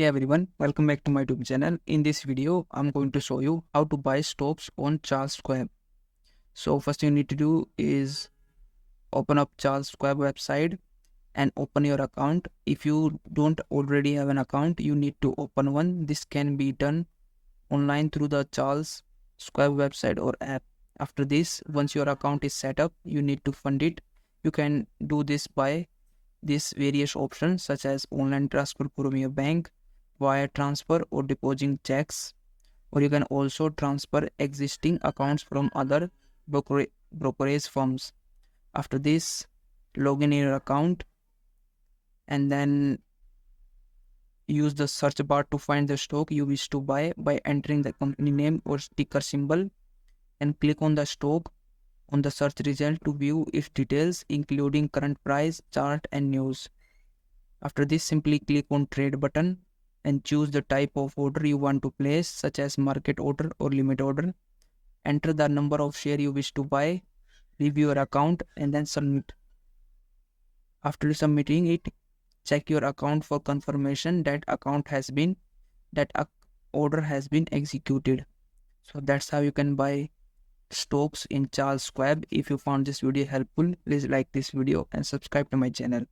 Hey everyone, welcome back to my YouTube channel. In this video, I'm going to show you how to buy stocks on Charles Schwab. So first you need to do is open up Charles Schwab website and open your account. If you don't already have an account, you need to open one. This can be done online through the Charles Schwab website or app. After this, once your account is set up, you need to fund it. You can do this by these various options such as online transfer from your bank, wire transfer or depositing checks, or you can also transfer existing accounts from other brokerage firms. After this, log in your account and then use the search bar to find the stock you wish to buy by entering the company name or ticker symbol and click on the stock on the search result to view its details including current price, chart and news. After this, simply click on trade button and choose the type of order you want to place such as market order or limit order. Enter the number of share you wish to buy, review your account and then submit. After submitting it, check your account for confirmation that order has been executed. So that's how you can buy stocks in Charles Schwab. If you found this video helpful, please like this video and subscribe to my channel.